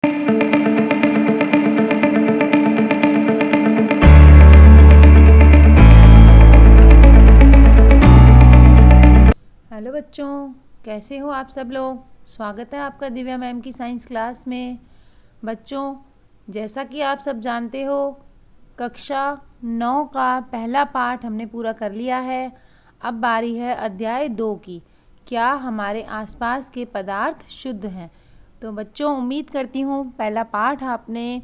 Hello बच्चों, कैसे हो आप सब लोग। स्वागत है आपका दिव्या मैम की साइंस क्लास में। बच्चों, जैसा कि आप सब जानते हो, कक्षा 9 का पहला पाठ हमने पूरा कर लिया है। अब बारी है अध्याय 2 की, क्या हमारे आसपास के पदार्थ शुद्ध हैं। तो बच्चों, उम्मीद करती हूँ पहला पाठ आपने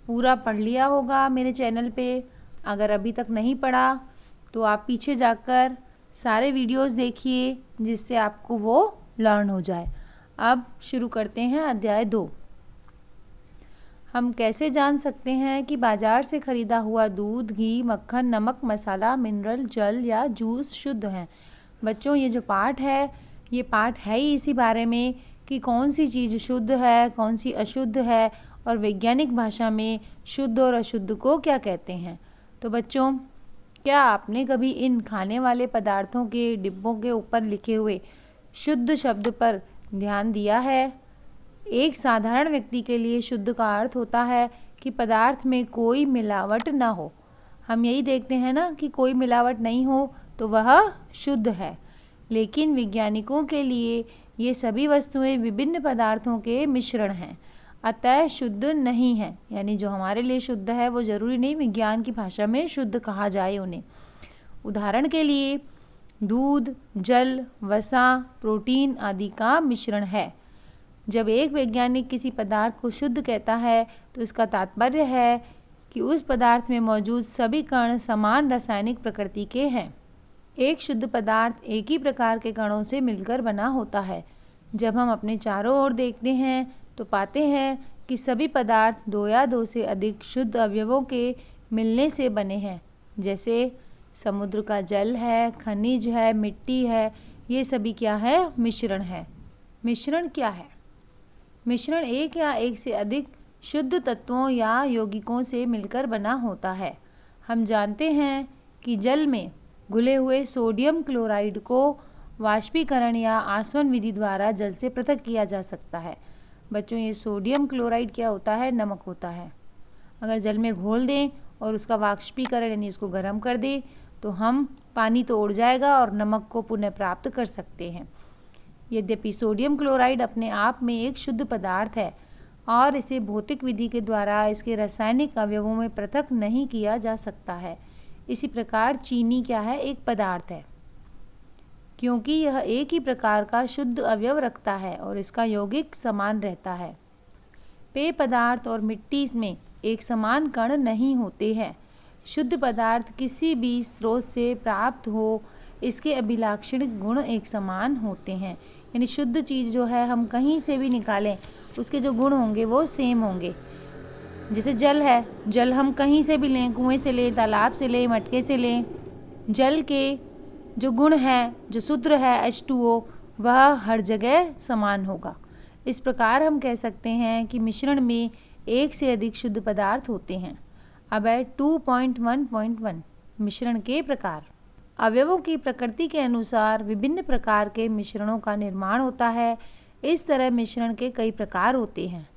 पूरा पढ़ लिया होगा मेरे चैनल पे। अगर अभी तक नहीं पढ़ा तो आप पीछे जाकर सारे वीडियोस देखिए, जिससे आपको वो लर्न हो जाए। अब शुरू करते हैं अध्याय 2। हम कैसे जान सकते हैं कि बाजार से खरीदा हुआ दूध, घी, मक्खन, नमक, मसाला, मिनरल, जल या जूस शुद्ध हैं। बच्चों, ये जो पाठ है, ये पाठ है ही इसी बारे में कि कौन सी चीज़ शुद्ध है, कौन सी अशुद्ध है, और वैज्ञानिक भाषा में शुद्ध और अशुद्ध को क्या कहते हैं। तो बच्चों, क्या आपने कभी इन खाने वाले पदार्थों के डिब्बों के ऊपर लिखे हुए शुद्ध शब्द पर ध्यान दिया है। एक साधारण व्यक्ति के लिए शुद्ध का अर्थ होता है कि पदार्थ में कोई मिलावट ना हो। हम यही देखते हैं ना कि कोई मिलावट नहीं हो तो वह शुद्ध है। लेकिन वैज्ञानिकों के लिए ये सभी वस्तुएं विभिन्न पदार्थों के मिश्रण हैं, अतः शुद्ध नहीं है। यानी जो हमारे लिए शुद्ध है वो ज़रूरी नहीं विज्ञान की भाषा में शुद्ध कहा जाए उन्हें। उदाहरण के लिए दूध, जल, वसा, प्रोटीन आदि का मिश्रण है। जब एक वैज्ञानिक किसी पदार्थ को शुद्ध कहता है तो इसका तात्पर्य है कि उस पदार्थ में मौजूद सभी कण समान रासायनिक प्रकृति के हैं। एक शुद्ध पदार्थ एक ही प्रकार के कणों से मिलकर बना होता है। जब हम अपने चारों ओर देखते हैं तो पाते हैं कि सभी पदार्थ 2 या 2 से अधिक शुद्ध अवयवों के मिलने से बने हैं। जैसे समुद्र का जल है, खनिज है, मिट्टी है, ये सभी क्या है? मिश्रण है। मिश्रण क्या है? मिश्रण एक या एक से अधिक शुद्ध तत्वों या यौगिकों से मिलकर बना होता है। हम जानते हैं कि जल में घुले हुए सोडियम क्लोराइड को वाष्पीकरण या आसवन विधि द्वारा जल से पृथक किया जा सकता है। बच्चों, ये सोडियम क्लोराइड क्या होता है? नमक होता है। अगर जल में घोल दें और उसका वाष्पीकरण यानी उसको गर्म कर दें तो हम पानी तो उड़ जाएगा और नमक को पुनः प्राप्त कर सकते हैं। यद्यपि सोडियम क्लोराइड अपने आप में एक शुद्ध पदार्थ है और इसे भौतिक विधि के द्वारा इसके रासायनिक अवयवों में पृथक नहीं किया जा सकता है। इसी प्रकार चीनी क्या है? एक पदार्थ है, क्योंकि यह एक ही प्रकार का शुद्ध अवयव रखता है और इसका यौगिक समान रहता है। पेय पदार्थ और मिट्टी में एक समान कण नहीं होते हैं। शुद्ध पदार्थ किसी भी स्रोत से प्राप्त हो, इसके अभिलाक्षणिक गुण एक समान होते हैं। यानी शुद्ध चीज़ जो है हम कहीं से भी निकालें, उसके जो गुण होंगे वो सेम होंगे। जैसे जल है, जल हम कहीं से भी लें, कुएं से लें, तालाब से लें, मटके से लें, जल के जो गुण है, जो सूत्र है H2O, वह हर जगह समान होगा। इस प्रकार हम कह सकते हैं कि मिश्रण में एक से अधिक शुद्ध पदार्थ होते हैं। अब है 2.1.1 मिश्रण के प्रकार। अवयवों की प्रकृति के अनुसार विभिन्न प्रकार के मिश्रणों का निर्माण होता है। इस तरह मिश्रण के कई प्रकार होते हैं।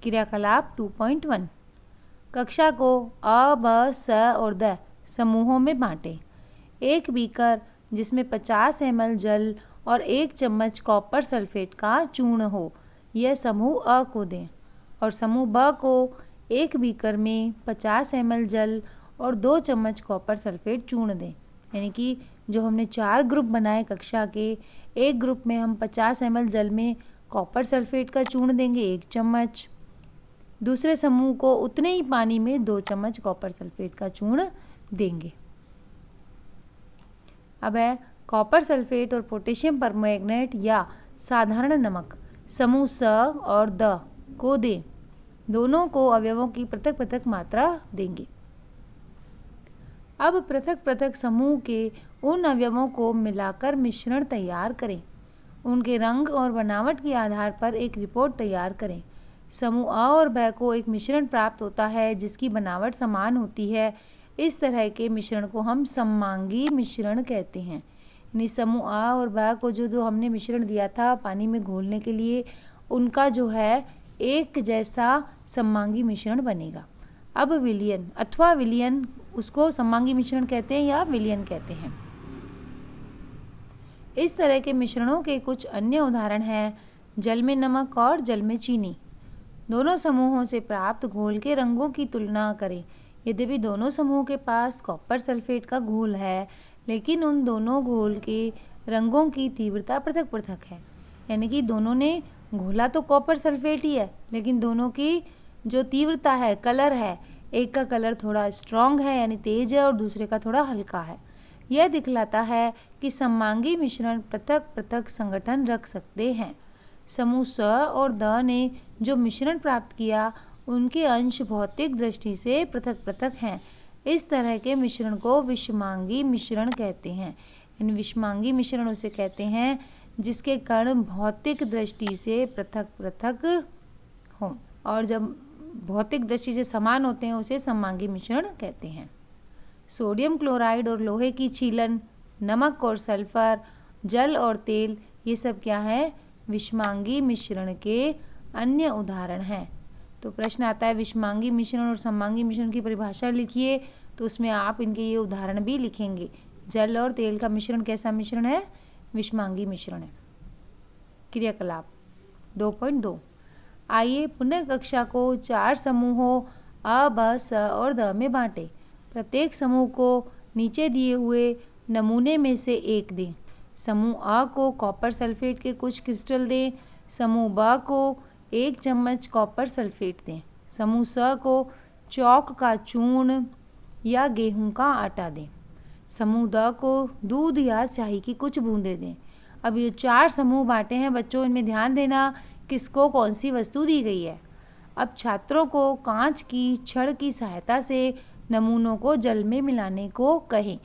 क्रियाकलाप 2.1। कक्षा को अ, ब, स और द समूहों में बांटें। एक बीकर जिसमें 50 ml जल और 1 चम्मच कॉपर सल्फेट का चूर्ण हो, यह समूह अ को दें, और समूह ब को एक बीकर में 50 ml जल और 2 चम्मच कॉपर सल्फेट चूर्ण दें। यानी कि जो हमने 4 ग्रुप बनाए कक्षा के, एक ग्रुप में हम 50 ml जल में कॉपर सल्फेट का चूर्ण देंगे 1 चम्मच, दूसरे समूह को उतने ही पानी में 2 चम्मच कॉपर सल्फेट का चूर्ण देंगे। अब है कॉपर सल्फेट और पोटेशियम परमैंगनेट या साधारण नमक समूह स और द को दें। दोनों को अवयवों की पृथक पृथक मात्रा देंगे। अब पृथक पृथक समूह के उन अवयवों को मिलाकर मिश्रण तैयार करें। उनके रंग और बनावट के आधार पर एक रिपोर्ट तैयार करें। समूह अ और ब को एक मिश्रण प्राप्त होता है जिसकी बनावट समान होती है। इस तरह के मिश्रण को हम सममांगी मिश्रण कहते हैं। यानी समूह अ और ब को जो हमने मिश्रण दिया था पानी में घोलने के लिए, उनका जो है एक जैसा सममांगी मिश्रण बनेगा। अब विलयन अथवा विलयन, उसको सममांगी मिश्रण कहते हैं या विलयन कहते हैं। इस तरह के मिश्रणों के कुछ अन्य उदाहरण हैं जल में नमक और जल में चीनी। दोनों समूहों से प्राप्त घोल के रंगों की तुलना करें। यद्यपि दोनों समूहों के पास कॉपर सल्फेट का घोल है, लेकिन उन दोनों घोल के रंगों की तीव्रता पृथक पृथक है। यानी कि दोनों ने घोला तो कॉपर सल्फेट ही है, लेकिन दोनों की जो तीव्रता है, कलर है, एक का कलर थोड़ा स्ट्रॉन्ग है यानी तेज है और दूसरे का थोड़ा हल्का है। यह दिखलाता है कि सममांगी मिश्रण पृथक पृथक संगठन रख सकते हैं। समूह स और द ने जो मिश्रण प्राप्त किया उनके अंश भौतिक दृष्टि से पृथक पृथक हैं। इस तरह के मिश्रण को विषमांगी मिश्रण कहते हैं। इन विषमांगी मिश्रण उसे कहते हैं जिसके कण भौतिक दृष्टि से पृथक पृथक हों, और जब भौतिक दृष्टि से समान होते हैं उसे सममांगी मिश्रण कहते हैं। सोडियम क्लोराइड और लोहे की छीलन, नमक और सल्फर, जल और तेल, ये सब क्या है? विषमांगी मिश्रण के अन्य उदाहरण हैं। तो प्रश्न आता है विषमांगी मिश्रण और सममांगी मिश्रण की परिभाषा लिखिए, तो उसमें आप इनके ये उदाहरण भी लिखेंगे। जल और तेल का मिश्रण कैसा मिश्रण है? विषमांगी मिश्रण है। क्रियाकलाप 2.2। आइए पुनः कक्षा को 4 समूहों अ, ब, स और द में बांटें। प्रत्येक समूह को नीचे दिए हुए नमूने में से एक दें। समूह अ को कॉपर सल्फेट के कुछ क्रिस्टल दें। समूह ब को 1 चम्मच कॉपर सल्फेट दें। समूह स को चौक का चूर्ण या गेहूं का आटा दें। समूह द को दूध या स्याही की कुछ बूंदें दें। अब ये 4 समूह बांटे हैं बच्चों, इनमें ध्यान देना किसको कौन सी वस्तु दी गई है। अब छात्रों को कांच की छड़ की सहायता से नमूनों को जल में मिलाने को कहें।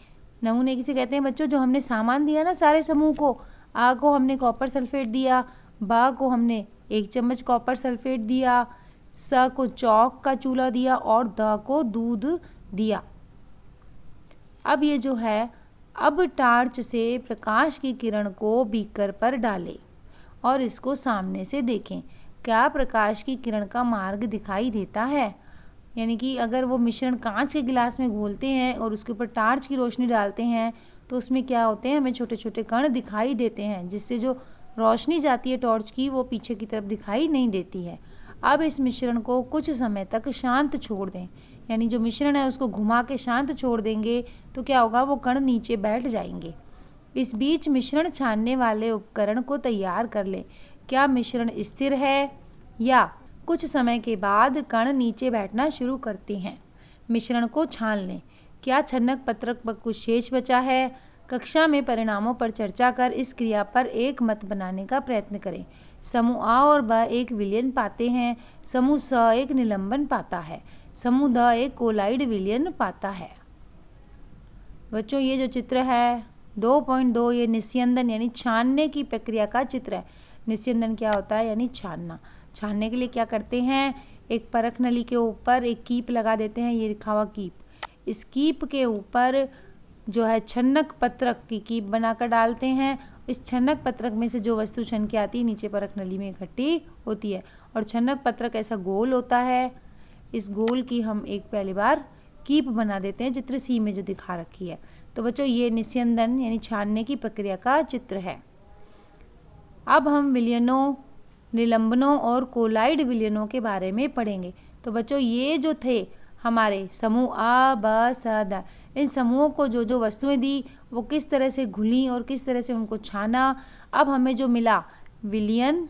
नमूने किसे कहते हैं बच्चों? जो हमने सामान दिया ना सारे समूह को। आ को हमने कॉपर सल्फेट दिया, बा को हमने 1 चम्मच कॉपर सल्फेट दिया, स को चौक का चूल्हा दिया और द को दूध दिया। अब ये जो है, अब टार्च से प्रकाश की किरण को बीकर पर डालें और इसको सामने से देखें। क्या प्रकाश की किरण का मार्ग दिखाई देता है? यानी कि अगर वो मिश्रण कांच के गिलास में घोलते हैं और उसके ऊपर टार्च की रोशनी डालते हैं तो उसमें क्या होते हैं? हमें छोटे छोटे कण दिखाई देते हैं, जिससे जो रोशनी जाती है टॉर्च की वो पीछे की तरफ दिखाई नहीं देती है। अब इस मिश्रण को कुछ समय तक शांत छोड़ दें, यानी जो मिश्रण है उसको घुमा के शांत छोड़ देंगे तो क्या होगा? वो कण नीचे बैठ जाएंगे। इस बीच मिश्रण छानने वाले उपकरण को तैयार कर लें। क्या मिश्रण स्थिर है या कुछ समय के बाद कण नीचे बैठना शुरू करते हैं? मिश्रण को छान लें। क्या छन्नक पत्रक पर कुछ शेष बचा है? कक्षा में परिणामों पर चर्चा कर इस क्रिया पर एक मत बनाने का प्रयत्न करें। समूह आ और ब एक विलयन पाते हैं। समूह स एक निलंबन पाता है। समूह द एक कोलाइड विलयन पाता है। बच्चों ये जो चित्र है 2.2, ये निस्यंदन यानी छानने की प्रक्रिया का चित्र है। निस्यंदन क्या होता है? यानी छानना। छानने के लिए क्या करते हैं? एक परख नली के ऊपर एक कीप लगा देते हैं, ये लिखा हुआ कीप। इस कीप के ऊपर जो है छन्नक पत्रक की कीप बनाकर डालते हैं। इस छन्नक पत्रक में से जो वस्तु छन के आती है नीचे परख नली में इकट्ठी होती है, और छन्नक पत्रक ऐसा गोल होता है। इस गोल की हम एक पहली बार कीप बना देते हैं, चित्र सी में जो दिखा रखी है। तो बच्चों ये निस्यंदन यानी छानने की प्रक्रिया का चित्र है। अब हम विलयनों, निलंबनों और कोलाइड विलयनों के बारे में पढ़ेंगे। तो बच्चों ये जो थे हमारे समूह आ, ब, स, द, इन समूहों को जो जो वस्तुएं दी वो किस तरह से घुली और किस तरह से उनको छाना। अब हमें जो मिला विलयन,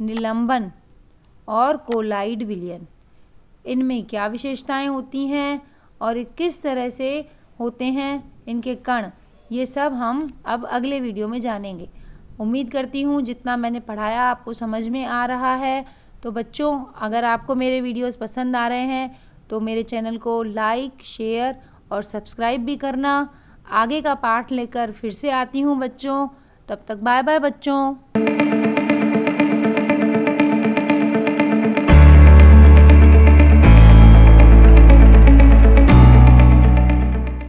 निलंबन और कोलाइड विलयन, इनमें क्या विशेषताएं होती हैं और किस तरह से होते हैं इनके कण, ये सब हम अब अगले वीडियो में जानेंगे। उम्मीद करती हूँ जितना मैंने पढ़ाया आपको समझ में आ रहा है। तो बच्चों अगर आपको मेरे वीडियोस पसंद आ रहे हैं तो मेरे चैनल को लाइक, शेयर और सब्सक्राइब भी करना। आगे का पाठ लेकर फिर से आती हूँ बच्चों, तब तक बाय बाय बच्चों।